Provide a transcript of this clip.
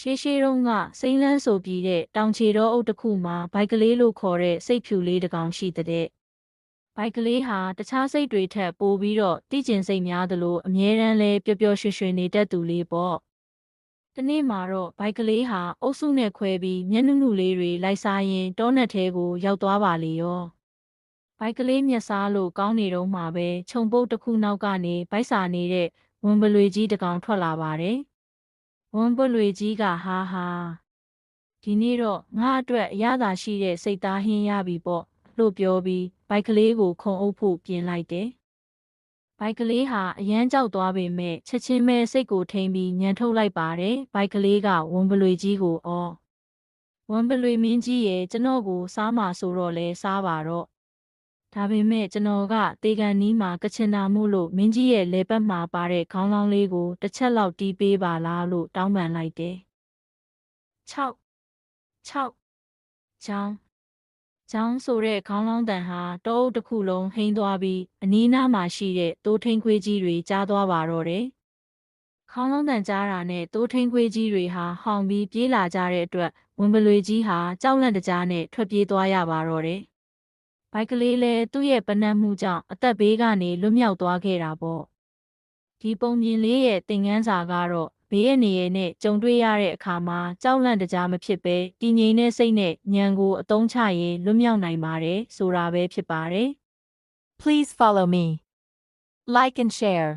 ရှေးရှေးတုန်းကစိမ့်လန်းဆိုပြီးတဲ့တောင်ချေတော်အုပ်တစ်ခုမှာဘိုက်ကလေးလို့ခေါ်တဲ့စိတ်ဖြူလေးတစ်ကောင်ရှိတဲ့ဘိုက်ကလေးဟာတခြားစိတ်တွေထက်ပိုပြီးတော့တိကျင်စိတ်များသလိုအမြဲတမ်းလဲပျော်ပျော်ရွှင်ရွှင်နေတတ်သူလေးပေါ့။ဒီနေ့မှာတော့ဘိုက်ကလေးဟာအုပ်စုနဲ့ခွဲပြီးမျက်နှာနှုလေးတွေလိုက်စားရင်တောနက်ထဲကိုရောက်သွားပါလေရော။ဘိုက်ကလေးမျက်စားလို့ကောင်းနေတော့မှပဲခြုံပုတ်တစ်ခုနောက်ကနေဗိုက်စာနေတဲ့ဝန်ပလွေကြီးတစ်ကောင်ထွက်လာပါတယ်။ဝန်ပလွေကြီးကဟာဒီနေ့တော့ငါအတွက်အရသာရှိတဲ့စိတ်သားဟင်းရပြီပေါ့လို့ပြောပြီးဘိုက်ကလေးကိုခုံအုပ်ဖို့ပြင်လိုက်တယ်။ဘိုက်ကလေးဟာအရန်ကြောက်သွားပေမဲ့ချက်ချင်းပဲစိတ်ကိုထိန်ပြီးညံထုတ်လိုက်ပါတယ်။ဘိုက်ကလေးကဝန်ပလွေကြီးကိုဝန်ပလွေမင်းကြီးရဲ့ကျွန်တော်ကိုစားမှာဆိုတော့လဲစားပါတော့။ဒါပေမဲ့ကျွန်တော်ကတေကန်နီးမှာကချင်တာမို့လို့မင်းကြီးရဲ့လေပတ်မှာပါတဲ့ခေါင်းလောင်းလေးကိုတစ်ချက်လောက်တီးပေးပါလားလို့တောင်းပန်လိုက်တယ်။6ချောင်းဆိုတဲ့ခေါင်းလောင်းတန်ဟာတောအုပ်တစ်ခုလုံးဟိန်းသွားပြီးအနီးနားမှာရှိတဲ့တိုးထင်းခွေးကြီးတွေကြားသွားပါတော့တယ်။ခေါင်းလောင်းတန်ကြားတာနဲ့တိုးထင်းခွေးကြီးတွေဟာဟောင်ပြီးပြေးလာကြတဲ့အတွက်ဝင်ပလွေကြီးဟာကြောက်လန့်တကြားနဲ့ထွက်ပြေးသွားရပါတော့တယ်။ဘိုက်ကလေးလည်းသူ့ရဲ့ပနတ်မှုကြောင့်အသက်ဘေးကနေလွတ်မြောက်သွားခဲ့တာပေါ့။ဒီပုံပြင်လေးရဲ့သင်ခန်းစာကတော့ဘေးအန္တရာယ်နဲ့ကြုံတွေ့ရတဲ့အခါမှာကြောက်လန့်တကြားမဖြစ်ပဲတည်ငြိမ်တဲ့စိတ်နဲ့ဉာဏ်ကိုအသုံးချရင်လွတ်မြောက်နိုင်ပါတယ်ဆိုတာပဲဖြစ်ပါတယ်။ Please follow me. Like and share.